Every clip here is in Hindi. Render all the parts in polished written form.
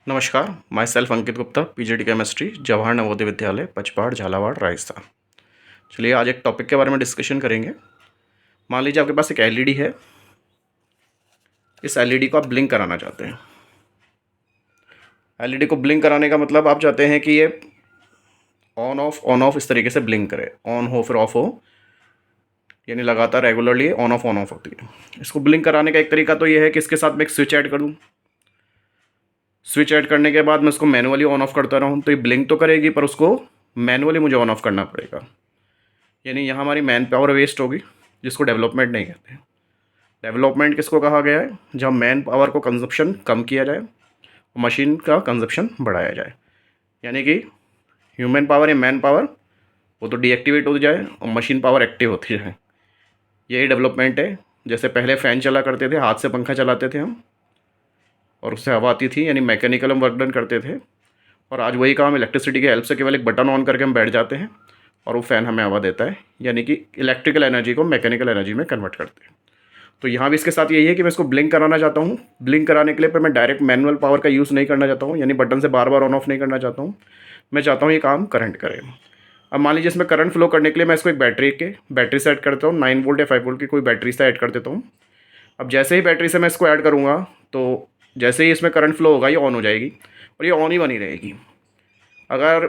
नमस्कार, my self Ankit Gupta, PGD chemistry, Jawahar Navodaya Vidyalaya, पचपाड़, Jhalawar, Rajasthan. चलिए आज एक टॉपिक के बारे में डिस्कशन करेंगे। मान लीजिए आपके पास एक एलईडी है। इस एलईडी को आप ब्लिंक कराना चाहते हैं। एलईडी को ब्लिंक कराने का मतलब आप चाहते हैं कि ये ऑन ऑफ इस तरीके से ब्लिंक करे, ऑन हो फिर ऑफ हो, यानी लगातार रेगुलरली ऑन ऑफ होती है। इसको ब्लिंक कराने का एक तरीका तो ये है कि इसके साथ मैं एक स्विच ऐड कर दूँ। स्विच ऐड करने के बाद मैं इसको मैनुअली ऑन ऑफ करता रहूँ तो ये ब्लिंक तो करेगी, पर उसको मैनुअली मुझे ऑन ऑफ करना पड़ेगा। यानी यहाँ हमारी मैन पावर वेस्ट होगी, जिसको डेवलपमेंट नहीं कहते हैं। डेवलपमेंट किसको कहा गया है? जब मैन पावर को कंजप्शन कम किया जाए और मशीन का कंजप्शन बढ़ाया जाए। यानी कि ह्यूमन पावर या मैन पावर वो तो डीएक्टिवेट हो जाए और मशीन पावर एक्टिव होती जाए। यही डेवलपमेंट है। जैसे पहले फ़ैन चला करते थे, हाथ से पंखा चलाते थे हम और उससे हवा आती थी, यानी मैकेनिकल हम वर्क डन करते थे। और आज वही काम इलेक्ट्रिसिटी की हेल्प से केवल एक बटन ऑन करके हम बैठ जाते हैं और वो फ़ैन हमें हवा देता है, यानी कि इलेक्ट्रिकल एनर्जी को मैकेनिकल एनर्जी में कन्वर्ट करते हैं। तो यहाँ भी इसके साथ यही है कि मैं इसको ब्लिंक कराना चाहता हूँ। ब्लिंक कराने के लिए पर मैं डायरेक्ट मैनुअल पावर का यूज़ नहीं करना चाहता हूँ, यानी बटन से बार बार ऑन ऑफ नहीं करना चाहता हूँ। मैं चाहता हूँ ये काम करंट करे। अब मान लीजिए इसमें करंट फ्लो करने के लिए मैं इसको एक बैटरी से ऐड करता हूँ। 9 वोल्ट या 5 वोल्ट की कोई बैटरी से ऐड कर देता हूँ। अब जैसे ही बैटरी से मैं इसको ऐड करूँगा तो जैसे ही इसमें करंट फ्लो होगा ये ऑन हो जाएगी और ये ऑन ही बनी रहेगी। अगर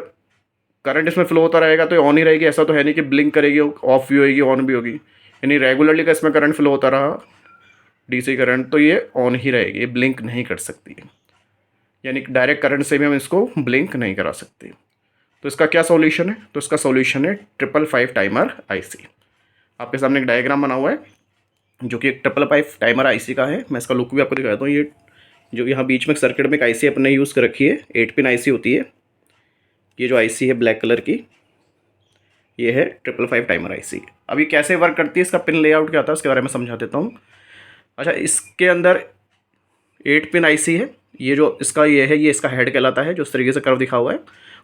करंट इसमें फ्लो होता रहेगा तो ये ऑन ही रहेगी। ऐसा तो है नहीं कि ब्लिंक करेगी, ऑफ भी होगी, ऑन भी होगी। यानी रेगुलरली का इसमें करंट फ्लो होता रहा, डीसी करंट, तो ये ऑन ही रहेगी, ये ब्लिंक नहीं कर सकती है। यानी डायरेक्ट करंट से भी हम इसको ब्लिंक नहीं करा सकते। तो इसका क्या सॉल्यूशन है? तो इसका सॉल्यूशन है 555 टाइमर आईसी। आपके सामने एक डायग्राम बना हुआ है जो कि एक 555 टाइमर आईसी का है। मैं इसका लुक भी आपको दिखाता हूँ। ये जो यहाँ बीच में सर्किट में एक आईसी अपने यूज़ कर रखी है, 8 पिन आईसी होती है। ये जो आईसी है ब्लैक कलर की, ये है 555 टाइमर आईसी। अब ये कैसे वर्क करती है, इसका पिन लेआउट क्या होता है उसके बारे में समझा देता हूँ। अच्छा, इसके अंदर 8 पिन आईसी है। ये जो इसका ये है, ये इसका हेड कहलाता है, जो इस तरीके से कर्व दिखा हुआ है।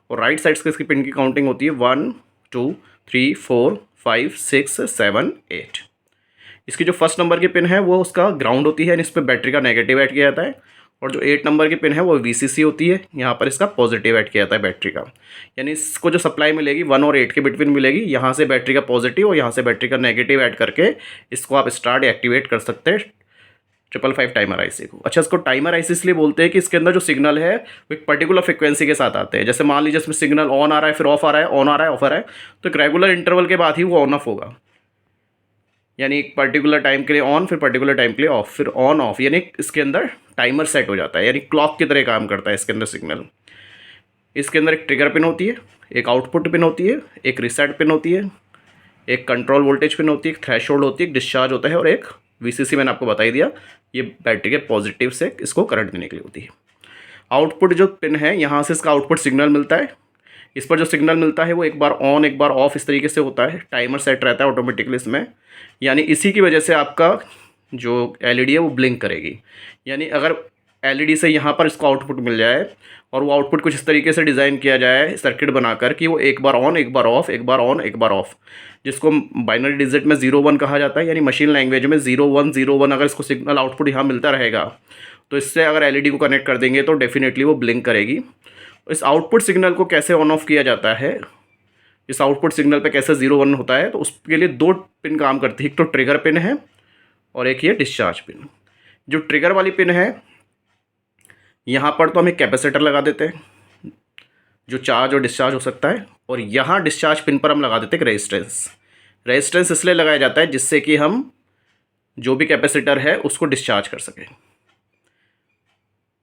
और राइट साइड से इसकी पिन की काउंटिंग होती है 1 2 3 4 5 6 7 8। इसकी जो फर्स्ट नंबर की पिन है वो उसका ग्राउंड होती है, यानी इस पर बैटरी का नेगेटिव ऐड किया जाता है। और जो 8 नंबर की पिन है वो वीसीसी होती है, यहाँ पर इसका पॉजिटिव ऐड किया जाता है बैटरी का। यानी इसको जो सप्लाई मिलेगी 1 और 8 के बिटवीन मिलेगी। यहाँ से बैटरी का पॉजिटिव और यहाँ से बैटरी का नेगेटिव ऐड करके इसको आप स्टार्ट एक्टिवेट कर सकते हैं 555 टाइमर आईसी को। अच्छा, इसको टाइमर आईसी इसलिए बोलते हैं कि इसके अंदर जो सिग्नल है वो एक पर्टिकुलर फ्रिक्वेंसी के साथ आते हैं। जैसे मान लीजिए इसमें सिग्नल ऑन आ रहा है, फिर ऑफ आ रहा है, ऑन आ रहा है, ऑफ आ रहा है, तो एक रेगुलर इंटरवल के बाद ही वो ऑन ऑफ होगा। यानी एक पर्टिकुलर टाइम के लिए ऑन, फिर पर्टिकुलर टाइम के लिए ऑफ, फिर ऑन ऑफ, यानी इसके अंदर टाइमर सेट हो जाता है, यानी क्लॉक की तरह काम करता है इसके अंदर सिग्नल। इसके अंदर एक ट्रिगर पिन होती है, एक आउटपुट पिन होती है, एक रीसेट पिन होती है, एक कंट्रोल वोल्टेज पिन होती है, एक थ्रेशोल्ड होती है, एक डिस्चार्ज होता है और एक वीसीसी मैंने आपको बता ही दिया। ये बैटरी के पॉजिटिव से इसको करंट देने के लिए होती है। आउटपुट जो पिन है, यहाँ से इसका आउटपुट सिग्नल मिलता है। इस पर जो सिग्नल मिलता है वो एक बार ऑन एक बार ऑफ इस तरीके से होता है। टाइमर सेट रहता है ऑटोमेटिकली इसमें, यानी इसी की वजह से आपका जो एलईडी है वो ब्लिंक करेगी। यानी अगर एलईडी से यहाँ पर इसको आउटपुट मिल जाए और वो आउटपुट कुछ इस तरीके से डिज़ाइन किया जाए सर्किट बनाकर कि वो एक बार ऑन एक बार ऑफ, एक बार ऑन एक बार ऑफ, जिसको बाइनरी डिजिट में 0 1 कहा जाता है, यानी मशीन लैंग्वेज में 0 1 0 1। अगर इसको सिग्नल आउटपुट यहाँ मिलता रहेगा तो इससे अगर एलईडी को कनेक्ट कर देंगे तो डेफिनेटली वो ब्लिंक करेगी। इस आउटपुट सिग्नल को कैसे ऑन ऑफ किया जाता है, इस आउटपुट सिग्नल पे कैसे 0 1 होता है, तो उसके लिए 2 पिन काम करती है। एक तो ट्रिगर पिन है और एक ये डिस्चार्ज पिन। जो ट्रिगर वाली पिन है, यहाँ पर तो हम एक कैपेसिटर लगा देते हैं जो चार्ज और डिस्चार्ज हो सकता है, और यहाँ डिस्चार्ज पिन पर हम लगा देते हैं एक रेजिस्टेंस। रेजिस्टेंस इसलिए लगाया जाता है जिससे कि हम जो भी कैपेसिटर है उसको डिस्चार्ज कर सकें।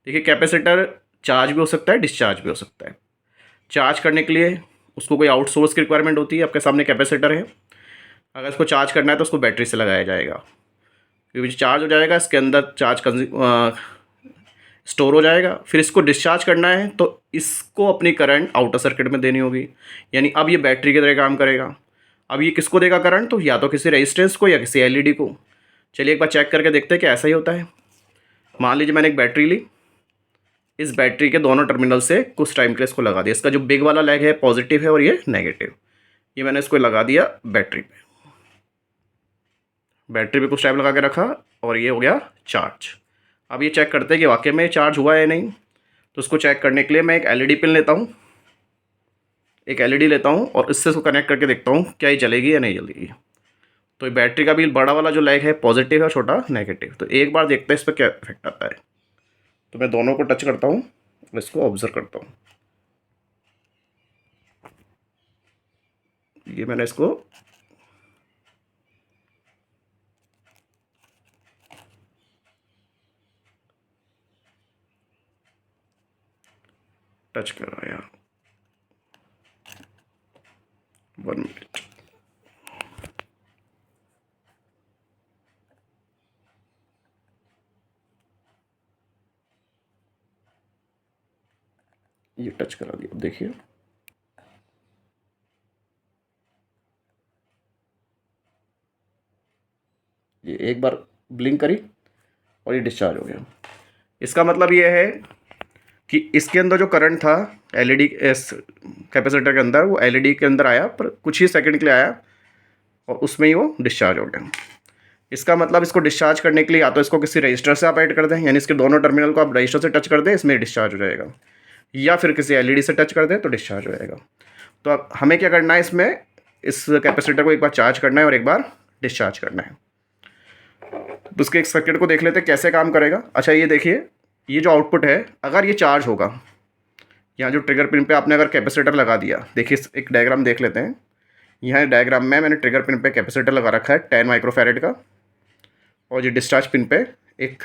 देखिए, कैपेसिटर चार्ज भी हो सकता है, डिस्चार्ज भी हो सकता है। चार्ज करने के लिए उसको कोई आउटसोर्स की रिक्वायरमेंट होती है। आपके सामने कैपेसिटर है, अगर इसको चार्ज करना है तो उसको बैटरी से लगाया जाएगा, क्योंकि चार्ज हो जाएगा, इसके अंदर चार्ज स्टोर हो जाएगा। फिर इसको डिस्चार्ज करना है तो इसको अपनी करंट आउटर सर्किट में देनी होगी, यानी अब ये बैटरी की तरह काम करेगा। अब ये किसको देगा करंट? तो या तो किसी रेजिस्टेंस को या किसी एलईडी को। चलिए एक बार चेक करके देखते हैं कि ऐसा ही होता है। मान लीजिए मैंने एक बैटरी ली, इस बैटरी के दोनों टर्मिनल से कुछ टाइम के लिए इसको लगा दिया। इसका जो बिग वाला लेग है पॉजिटिव है और ये नेगेटिव, ये मैंने इसको लगा दिया बैटरी पे। बैटरी पे कुछ टाइम लगा के रखा और ये हो गया चार्ज। अब ये चेक करते हैं कि वाकई में चार्ज हुआ है या नहीं। तो उसको चेक करने के लिए मैं एक एलईडी पिन लेता हूँ, एक एलईडी लेता हूँ और इससे उसको कनेक्ट करके देखता हूँ क्या ये जलेगी या नहीं जलेगी। तो ये बैटरी का भी बड़ा वाला जो लेग है पॉजिटिव है, छोटा नेगेटिव। तो एक बार देखते हैं इस पर क्या इफेक्ट आता है। तो मैं दोनों को टच करता हूँ और इसको ऑब्जर्व करता हूँ। ये मैंने इसको टच कराया। 1 मिनट। ये टच करा दिया, देखिए ये एक बार ब्लिंक करी और ये डिस्चार्ज हो गया। इसका मतलब ये है कि इसके अंदर जो करंट था एलईडी इस कैपेसिटर के अंदर, वो एलईडी के अंदर आया पर कुछ ही सेकंड के लिए आया और उसमें ही वो डिस्चार्ज हो गया। इसका मतलब इसको डिस्चार्ज करने के लिए या तो इसको किसी रजिस्टर से आप ऐड कर दें, यानी इसके दोनों टर्मिनल को आप रजिस्टर से टच कर दें, इसमें डिस्चार्ज हो जाएगा, या फिर किसी एलईडी से टच कर दें तो डिस्चार्ज हो जाएगा। तो अब हमें क्या करना है, इसमें इस कैपेसिटर को एक बार चार्ज करना है और एक बार डिस्चार्ज करना है। तो उसके एक सर्किट को देख लेते हैं कैसे काम करेगा। अच्छा ये देखिए, ये जो आउटपुट है अगर ये चार्ज होगा, यहाँ जो ट्रिगर पिन पे आपने अगर कैपेसिटर लगा दिया, देखिए एक डायग्राम देख लेते हैं। यहाँ डायग्राम में मैंने ट्रिगर पिन पे कैपेसिटर लगा रखा है 10 माइक्रोफैरेड का, और ये डिस्चार्ज पिन पे एक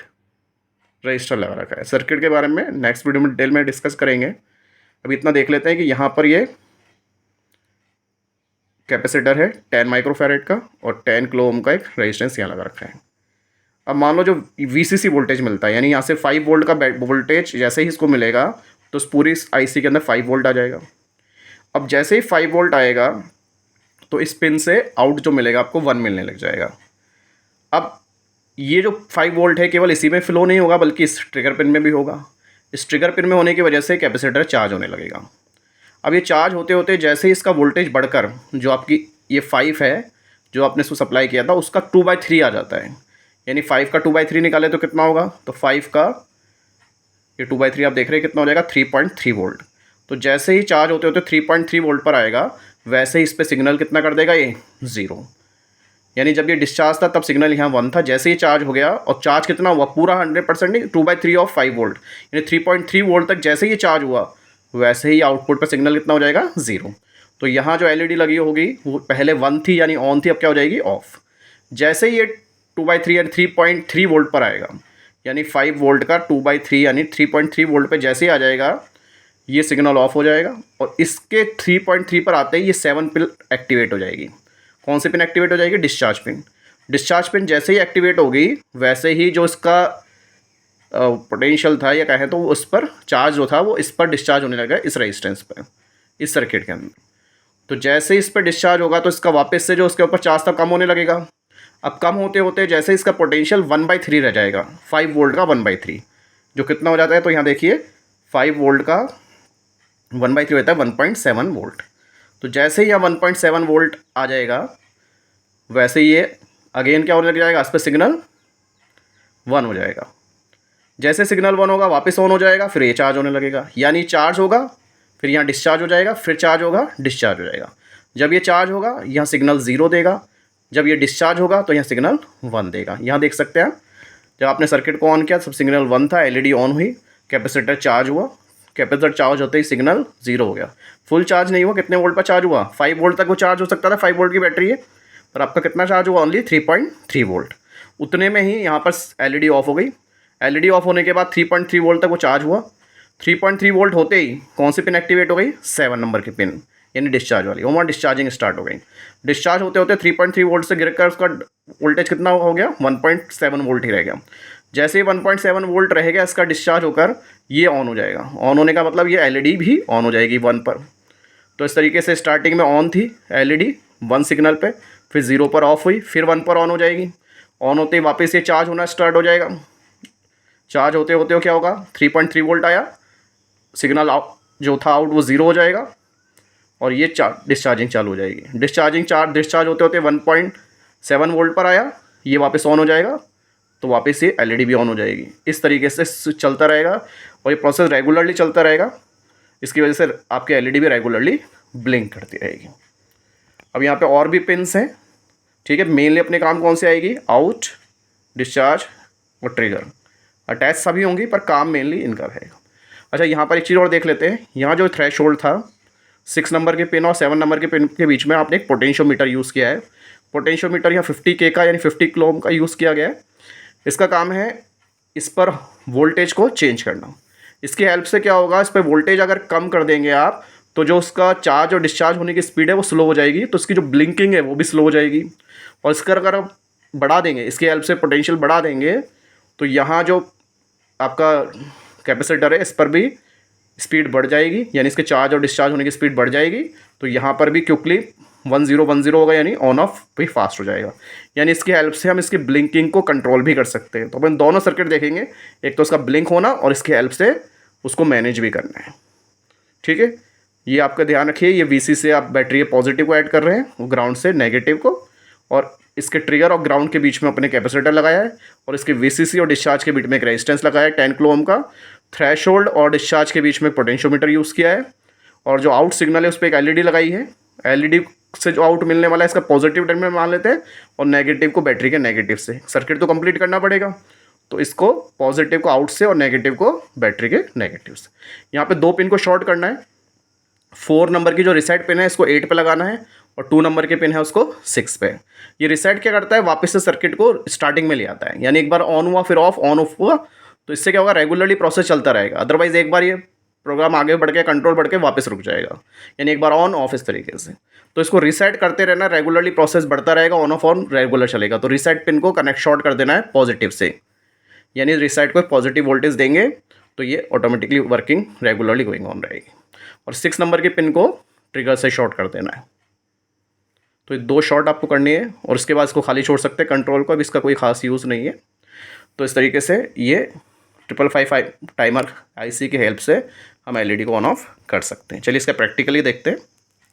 रजिस्टर लगा रखा है। सर्किट के बारे में नेक्स्ट वीडियो में डिटेल में डिस्कस करेंगे। अभी इतना देख लेते हैं कि यहाँ पर ये कैपेसिटर है 10 माइक्रोफैरेड का और 10 किलो ओम का एक रेजिस्टेंस यहाँ लगा रखा है। अब मान लो जो VCC वोल्टेज मिलता है, यानी यहाँ से 5 वोल्ट का वोल्टेज जैसे ही इसको मिलेगा तो उस पूरी IC के अंदर 5 वोल्ट आ जाएगा। अब जैसे ही 5 वोल्ट आएगा तो इस पिन से आउट जो मिलेगा आपको 1 मिलने लग जाएगा। अब ये जो 5 वोल्ट है केवल इसी में फ्लो नहीं होगा बल्कि इस ट्रिगर पिन में भी होगा। इस ट्रिगर पिन में होने की वजह से कैपेसिटर चार्ज होने लगेगा। अब ये चार्ज होते होते जैसे ही इसका वोल्टेज बढ़कर जो आपकी ये 5 है जो आपने इसको सप्लाई किया था उसका 2/3 आ जाता है, यानी 5 का 2/3 निकाले तो कितना होगा, तो 5 का ये 2/3 आप देख रहे हैं कितना हो जाएगा, 3.3 वोल्ट। तो जैसे ही चार्ज होते होते 3.3 वोल्ट पर आएगा वैसे ही इस पर सिग्नल कितना कर देगा, ये 0। यानी जब ये डिस्चार्ज था तब सिग्नल यहाँ 1 था, जैसे ही चार्ज हो गया और चार्ज कितना हुआ पूरा 100% नहीं, 2/3 ऑफ 5 वोल्ट, यानी 3.3 वोल्ट तक जैसे ही चार्ज हुआ वैसे ही आउटपुट पर सिग्नल कितना हो जाएगा, 0। तो यहाँ जो एलईडी लगी होगी वो पहले 1 थी यानी ऑन थी, अब क्या हो जाएगी, ऑफ। जैसे ही ये 2/3 यानी 3.3 वोल्ट पर आएगा, यानी 5 वोल्ट का 2/3 यानी 3.3 वोल्ट पे जैसे ही आ जाएगा ये सिग्नल ऑफ हो जाएगा और इसके 3.3 पर आते ही ये 7 पिन एक्टिवेट हो जाएगी। कौन सी पिन एक्टिवेट हो जाएगी, डिस्चार्ज पिन। डिस्चार्ज पिन जैसे ही एक्टिवेट होगी वैसे ही जो इसका पोटेंशियल था या कहें तो उस पर चार्ज जो था वो इस पर डिस्चार्ज होने लगा, इस रेजिस्टेंस पर, इस सर्किट के अंदर। तो जैसे ही इस पर डिस्चार्ज होगा तो इसका वापस से जो उसके ऊपर चार्ज था कम होने लगेगा। अब कम होते होते जैसे इसका पोटेंशियल 1/3 रह जाएगा, 5 वोल्ट का 1/3 जो कितना हो जाता है, तो यहाँ देखिए 5 वोल्ट का 1/3 होता है 1.7 वोल्ट। तो जैसे ही यहाँ 1.7 वोल्ट आ जाएगा वैसे ये अगेन क्या होने लग जाएगा, इस पर सिग्नल 1 हो जाएगा। जैसे सिग्नल 1 होगा वापस ऑन हो जाएगा, फिर ये चार्ज होने लगेगा, यानी चार्ज होगा फिर यहाँ डिस्चार्ज हो जाएगा, फिर चार्ज होगा डिस्चार्ज हो जाएगा। जब ये चार्ज होगा यहाँ सिग्नल 0 देगा, जब ये डिस्चार्ज होगा तो यहाँ सिग्नल 1 देगा। यहाँ देख सकते हैं जब आपने सर्किट को ऑन किया सब सिग्नल 1 था, एलईडी ऑन हुई, कैपेसिटर चार्ज हुआ, कैपेसिटर चार्ज होते ही सिग्नल 0 हो गया। फुल चार्ज नहीं हुआ, कितने वोल्ट पर चार्ज हुआ, 5 वोल्ट तक वो चार्ज हो सकता था, 5 वोल्ट की बैटरी है, पर आपका कितना चार्ज हुआ, ओनली 3.3 वोल्ट। उतने में ही यहाँ पर एलईडी ऑफ हो गई। एलईडी ऑफ होने के बाद 3.3 वोल्ट तक वो चार्ज हुआ। 3.3 वोल्ट होते ही कौन सी पिन एक्टिवेट हो गई, 7 नंबर की पिन, यानी डिस्चार्ज वाली, वहाँ डिस्चार्जिंग स्टार्ट हो गई। डिस्चार्ज होते होते 3.3 वोल्ट से गिरकर उसका वोल्टेज कितना हो गया, 1.7 वोल्ट ही रह गया। जैसे ही 1.7 वोल्ट रहेगा इसका डिस्चार्ज होकर ये ऑन हो जाएगा। ऑन होने का मतलब ये एलईडी भी ऑन हो जाएगी 1 पर। तो इस तरीके से स्टार्टिंग में ऑन थी एलईडी 1 सिग्नल पे, फिर 0 पर ऑफ हुई, फिर 1 पर ऑन हो जाएगी। ऑन होते ही वापस ये चार्ज होना स्टार्ट हो जाएगा। चार्ज होते होते क्या होगा, 3.3 वोल्ट आया, सिग्नल जो था आउट वो 0 हो जाएगा और ये डिस्चार्जिंग चालू हो जाएगी। डिस्चार्ज होते होते 1.7 वोल्ट पर आया, ये वापस ऑन हो जाएगा, तो वापस ये एलईडी भी ऑन हो जाएगी। इस तरीके से चलता रहेगा और ये प्रोसेस रेगुलरली चलता रहेगा। इसकी वजह से आपकी एलईडी भी रेगुलरली ब्लिंक करती रहेगी। अब यहाँ पे और भी पिन्स हैं, ठीक है। मेनली अपने काम कौन से आएगी, आउट, डिस्चार्ज और ट्रिगर। अटैच सभी होंगी पर काम मेनली इनका रहेगा। अच्छा, यहाँ पर एक चीज़ और देख लेते हैं। यहाँ जो थ्रेशोल्ड था 6 नंबर के पिन और 7 नंबर के पिन के बीच में आपने एक पोटेंशियोमीटर यूज़ किया है। पोटेंशियोमीटर यहाँ 50K का यानी 50 किलो ओम का यूज़ किया गया है। इसका काम है इस पर वोल्टेज को चेंज करना। इसकी हेल्प से क्या होगा, इस पर वोल्टेज अगर कम कर देंगे आप तो जो उसका चार्ज और डिस्चार्ज होने की स्पीड है वो स्लो हो जाएगी, तो इसकी जो ब्लिंकिंग है वो भी स्लो हो जाएगी। और इसका अगर आप बढ़ा देंगे, इसकी हेल्प से पोटेंशियल बढ़ा देंगे, तो यहाँ जो आपका कैपेसिटर है इस पर भी स्पीड बढ़ जाएगी, यानी इसके चार्ज और डिस्चार्ज होने की स्पीड बढ़ जाएगी। तो यहाँ पर भी क्विकली 1010 होगा, यानी ऑन ऑफ भी फास्ट हो जाएगा। यानी इसकी हेल्प से हम इसकी ब्लिंकिंग को कंट्रोल भी कर सकते हैं। तो अपन दोनों सर्किट देखेंगे, एक तो उसका ब्लिंक होना और इसकी हेल्प से उसको मैनेज भी करना है, ठीक है। ये आपका ध्यान रखिए, ये VC से आप बैटरी के पॉजिटिव को ऐड कर रहे हैं, ग्राउंड से नेगेटिव को, और इसके ट्रिगर और ग्राउंड के बीच में अपने कैपेसिटर लगाया है, और इसके VCC और डिस्चार्ज के बीच में एक रेजिस्टेंस लगाया है 10 किलो ओम का। थ्रेशोल्ड और डिस्चार्ज के बीच में पोटेंशियोमीटर यूज़ किया है, और जो आउट सिग्नल है उस पर एक LED लगाई है। LED से जो आउट मिलने वाला है इसका पॉजिटिव टर्मिनल मान लेते हैं, और नेगेटिव को बैटरी के नेगेटिव से। सर्किट तो कंप्लीट करना पड़ेगा, तो इसको पॉजिटिव को आउट से और नेगेटिव को बैटरी के नेगेटिव से। यहाँ पे 2 पिन को शॉर्ट करना है। 4 नंबर की जो रिसेट पिन है इसको 8 पे लगाना है, और 2 नंबर के पिन है उसको 6 पे। ये रिसेट क्या करता है, वापस से सर्किट को स्टार्टिंग में ले आता है, यानी एक बार ऑन हुआ फिर ऑफ, ऑन ऑफ हुआ, तो इससे क्या होगा, रेगुलरली प्रोसेस चलता रहेगा। अदरवाइज एक बार ये प्रोग्राम आगे बढ़ के कंट्रोल बढ़ के वापस रुक जाएगा, यानी एक बार ऑन ऑफ इस तरीके से। तो इसको रीसेट करते रहना, रेगुलरली प्रोसेस बढ़ता रहेगा, ऑन ऑफ ऑन रेगुलर चलेगा। तो रीसेट पिन को कनेक्ट शॉर्ट कर देना है पॉजिटिव से, यानी रीसेट को पॉजिटिव वोल्टेज देंगे तो ये automatically working regularly going on रहेगी। और 6 नंबर के पिन को ट्रिगर से शॉर्ट कर देना है। तो ये 2 शॉर्ट आपको करनी है, और उसके बाद इसको खाली छोड़ सकते हैं कंट्रोल को, अब इसका कोई खास यूज़ नहीं है। तो इस तरीके से ये 555 टाइमर IC की हेल्प से हम LED को ऑन ऑफ कर सकते हैं। चलिए इसका प्रैक्टिकली देखते हैं।